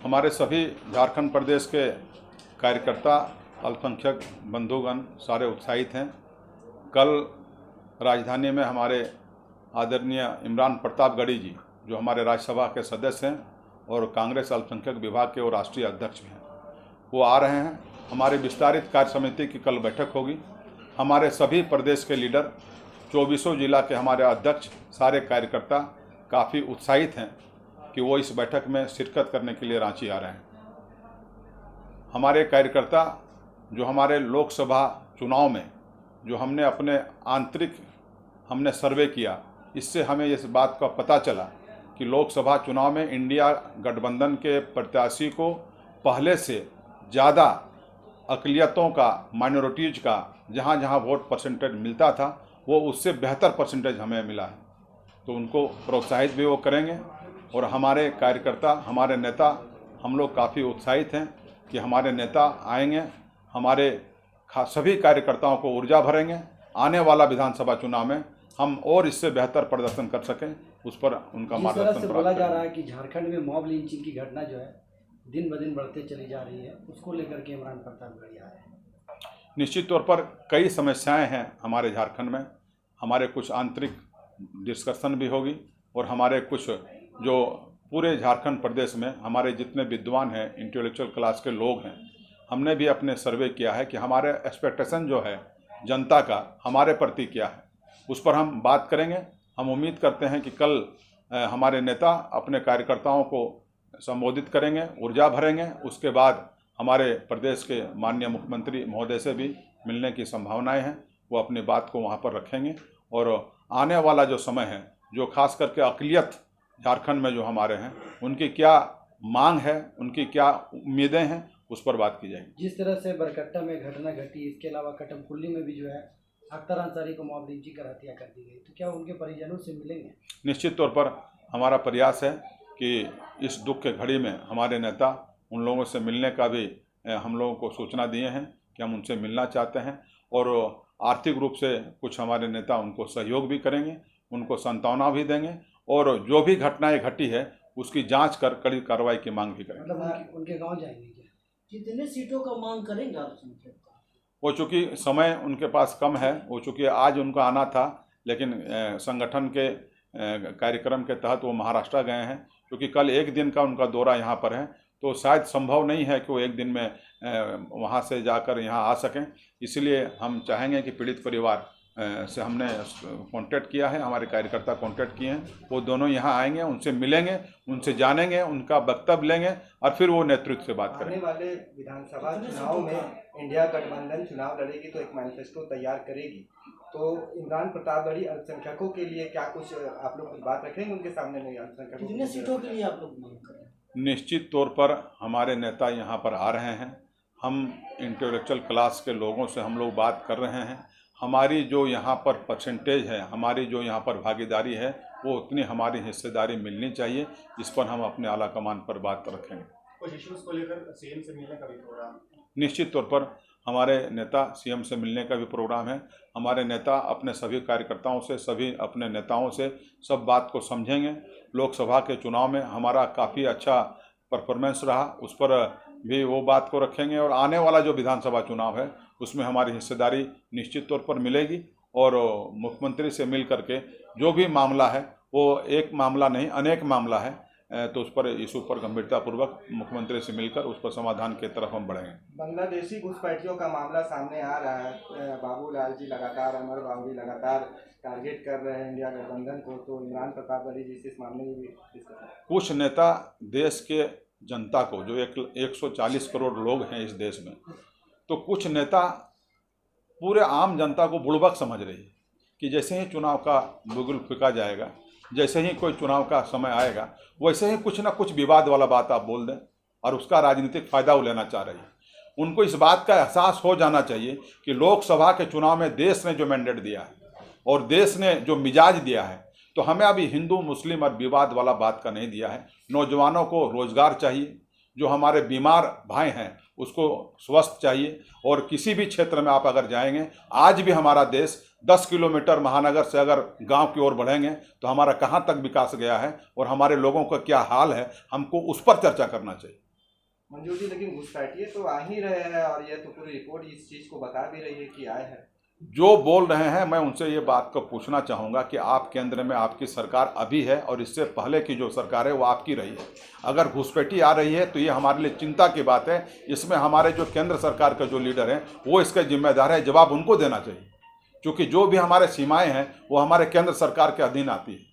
हमारे सभी झारखंड प्रदेश के कार्यकर्ता, अल्पसंख्यक बंधुगण सारे उत्साहित हैं। कल राजधानी में हमारे आदरणीय इमरान प्रतापगढ़ी जी, जो हमारे राज्यसभा के सदस्य हैं और कांग्रेस अल्पसंख्यक विभाग के वो राष्ट्रीय अध्यक्ष भी हैं, वो आ रहे हैं। हमारे विस्तारित कार्य समिति की कल बैठक होगी। हमारे सभी प्रदेश के लीडर, 24 जिला के हमारे अध्यक्ष, सारे कार्यकर्ता काफ़ी उत्साहित हैं कि वो इस बैठक में शिरकत करने के लिए रांची आ रहे हैं। हमारे कार्यकर्ता जो हमारे लोकसभा चुनाव में जो हमने अपने आंतरिक सर्वे किया, इससे हमें इस बात का पता चला कि लोकसभा चुनाव में इंडिया गठबंधन के प्रत्याशी को पहले से ज़्यादा अक़लियतों का, माइनॉरिटीज़ का जहाँ जहाँ वोट परसेंटेज मिलता था, वो उससे बेहतर परसेंटेज हमें मिला है। तो उनको प्रोत्साहित भी वो करेंगे। और हमारे कार्यकर्ता, हमारे नेता, हम लोग काफ़ी उत्साहित हैं कि हमारे नेता आएंगे, हमारे सभी कार्यकर्ताओं को ऊर्जा भरेंगे। आने वाला विधानसभा चुनाव में हम और इससे बेहतर प्रदर्शन कर सकें, उस पर उनका मार्गदर्शन प्राप्त बोला जा रहा है कि झारखंड में मॉब लिंचिंग की घटना जो है दिन ब दिन बढ़ते चली जा रही है, उसको लेकर के इमरान प्रतापगढ़ी आए हैं। निश्चित तौर पर कई समस्याएं हैं हमारे झारखंड में। हमारे कुछ आंतरिक डिस्कशन भी होगी और हमारे कुछ जो पूरे झारखंड प्रदेश में हमारे जितने विद्वान हैं, इंटेलेक्चुअल क्लास के लोग हैं, हमने भी अपने सर्वे किया है कि हमारे एक्सपेक्टेशन जो है जनता का हमारे प्रति क्या है, उस पर हम बात करेंगे। हम उम्मीद करते हैं कि कल हमारे नेता अपने कार्यकर्ताओं को संबोधित करेंगे, ऊर्जा भरेंगे। उसके बाद हमारे प्रदेश के माननीय मुख्यमंत्री महोदय से भी मिलने की संभावनाएं हैं। वो अपनी बात को वहाँ पर रखेंगे और आने वाला जो समय है, जो खास करके अक़लियत झारखंड में जो हमारे हैं, उनकी क्या मांग है, उनकी क्या उम्मीदें हैं, उस पर बात की जाएगी। जिस तरह से बरकट्टा में घटना घटी, इसके अलावा कटमकुल्ली में भी जो है अख्तर अंसारी को मॉब लिंचिंग कर हत्या कर दी गई, तो क्या उनके परिजनों से मिलेंगे? निश्चित तौर पर हमारा प्रयास है कि इस दुख के घड़ी में हमारे नेता उन लोगों से मिलने का भी हम लोगों को सूचना दिए हैं कि हम उनसे मिलना चाहते हैं। और आर्थिक रूप से कुछ हमारे नेता उनको सहयोग भी करेंगे, उनको सांत्वना भी देंगे और जो भी घटनाएं घटी है उसकी जांच कर कड़ी कार्रवाई की मांग भी करेंगे। मतलब उनके गांव जाएंगे क्या? कितने सीटों का मांग करेंगे आप? वो चूँकि समय उनके पास कम है, वो चूँकि आज उनका आना था, लेकिन संगठन के कार्यक्रम के तहत वो महाराष्ट्र गए हैं। क्योंकि कल एक दिन का उनका दौरा यहाँ पर है, तो शायद संभव नहीं है कि वो एक दिन में वहाँ से जाकर यहाँ आ सकें। इसलिए हम चाहेंगे कि पीड़ित परिवार से हमने कांटेक्ट किया है, हमारे कार्यकर्ता कांटेक्ट किए हैं, वो दोनों यहाँ आएंगे, उनसे मिलेंगे, उनसे जानेंगे, उनका वक्तव्य लेंगे और फिर वो नेतृत्व से बात करेंगे। आने वाले विधानसभा चुनाव में इंडिया गठबंधन चुनाव लड़ेगी तो एक मैनिफेस्टो तैयार करेगी, तो इमरान प्रतापगढ़ी अल्पसंख्यकों के लिए क्या कुछ आप लोग कुछ बात रखेंगे उनके सामने? नहीं, अल्पसंख्यकों कितने सीटों के लिए आप लोग मांग करें? निश्चित तौर पर हमारे नेता यहाँ पर आ रहे हैं। हम इंटेलेक्चुअल क्लास के लोगों से हम लोग बात कर रहे हैं। हमारी जो यहाँ पर परसेंटेज है, हमारी जो यहाँ पर भागीदारी है, वो उतनी हमारी हिस्सेदारी मिलनी चाहिए। इस पर हम अपने आला कमान पर बात रखेंगे। कुछ इश्यूज़ को लेकर सीएम से मिलने का भी प्रोग्राम? निश्चित तौर पर हमारे नेता सीएम से मिलने का भी प्रोग्राम है। हमारे नेता अपने सभी कार्यकर्ताओं से, सभी अपने नेताओं से सब बात को समझेंगे। लोकसभा के चुनाव में हमारा काफ़ी अच्छा परफॉर्मेंस रहा, उस पर भी वो बात को रखेंगे। और आने वाला जो विधानसभा चुनाव है उसमें हमारी हिस्सेदारी निश्चित तौर पर मिलेगी। और मुख्यमंत्री से मिल करके जो भी मामला है, वो एक मामला नहीं अनेक मामला है, तो उस पर इशू पर गंभीरतापूर्वक मुख्यमंत्री से मिलकर उस पर समाधान की तरफ हम बढ़ेंगे। बांग्लादेशी घुसपैठियों का मामला सामने आ रहा है। बाबूलाल जी लगातार, अमर बाबू जी लगातार टारगेट कर रहे हैं इंडिया गठबंधन को, तो इमरान प्रतापगढ़ी जी से इस मामले में भी कुछ नेता देश के जनता को, जो 140 करोड़ लोग हैं इस देश में, तो कुछ नेता पूरे आम जनता को बुड़बक समझ रही है कि जैसे ही चुनाव का बुगुल फेंका जाएगा, जैसे ही कोई चुनाव का समय आएगा, वैसे ही कुछ ना कुछ विवाद वाला बात आप बोल दें और उसका राजनीतिक फ़ायदा वो लेना चाह रही है। उनको इस बात का एहसास हो जाना चाहिए कि लोकसभा के चुनाव में देश ने जो मैंडेट दिया है और देश ने जो मिजाज दिया है, तो हमें अभी हिंदू मुस्लिम और विवाद वाला बात का नहीं दिया है। नौजवानों को रोजगार चाहिए, जो हमारे बीमार भाई हैं उसको स्वस्थ चाहिए। और किसी भी क्षेत्र में आप अगर जाएंगे, आज भी हमारा देश 10 किलोमीटर महानगर से अगर गांव की ओर बढ़ेंगे तो हमारा कहां तक विकास गया है और हमारे लोगों का क्या हाल है, हमको उस पर चर्चा करना चाहिए। मंजूर जी, लेकिन घुसपैठिए तो आ ही रहे हैं और ये तो पूरी रिपोर्ट इस चीज़ को बता भी रही है कि आए हैं। जो बोल रहे हैं मैं उनसे ये बात को पूछना चाहूँगा कि आप केंद्र में आपकी सरकार अभी है और इससे पहले की जो सरकार है वो आपकी रही है। अगर घुसपैठी आ रही है तो ये हमारे लिए चिंता की बात है। इसमें हमारे जो केंद्र सरकार का जो लीडर हैं वो इसके जिम्मेदार है, जवाब उनको देना चाहिए, क्योंकि जो भी हमारे सीमाएं हैं वो हमारे केंद्र सरकार के अधीन आती है।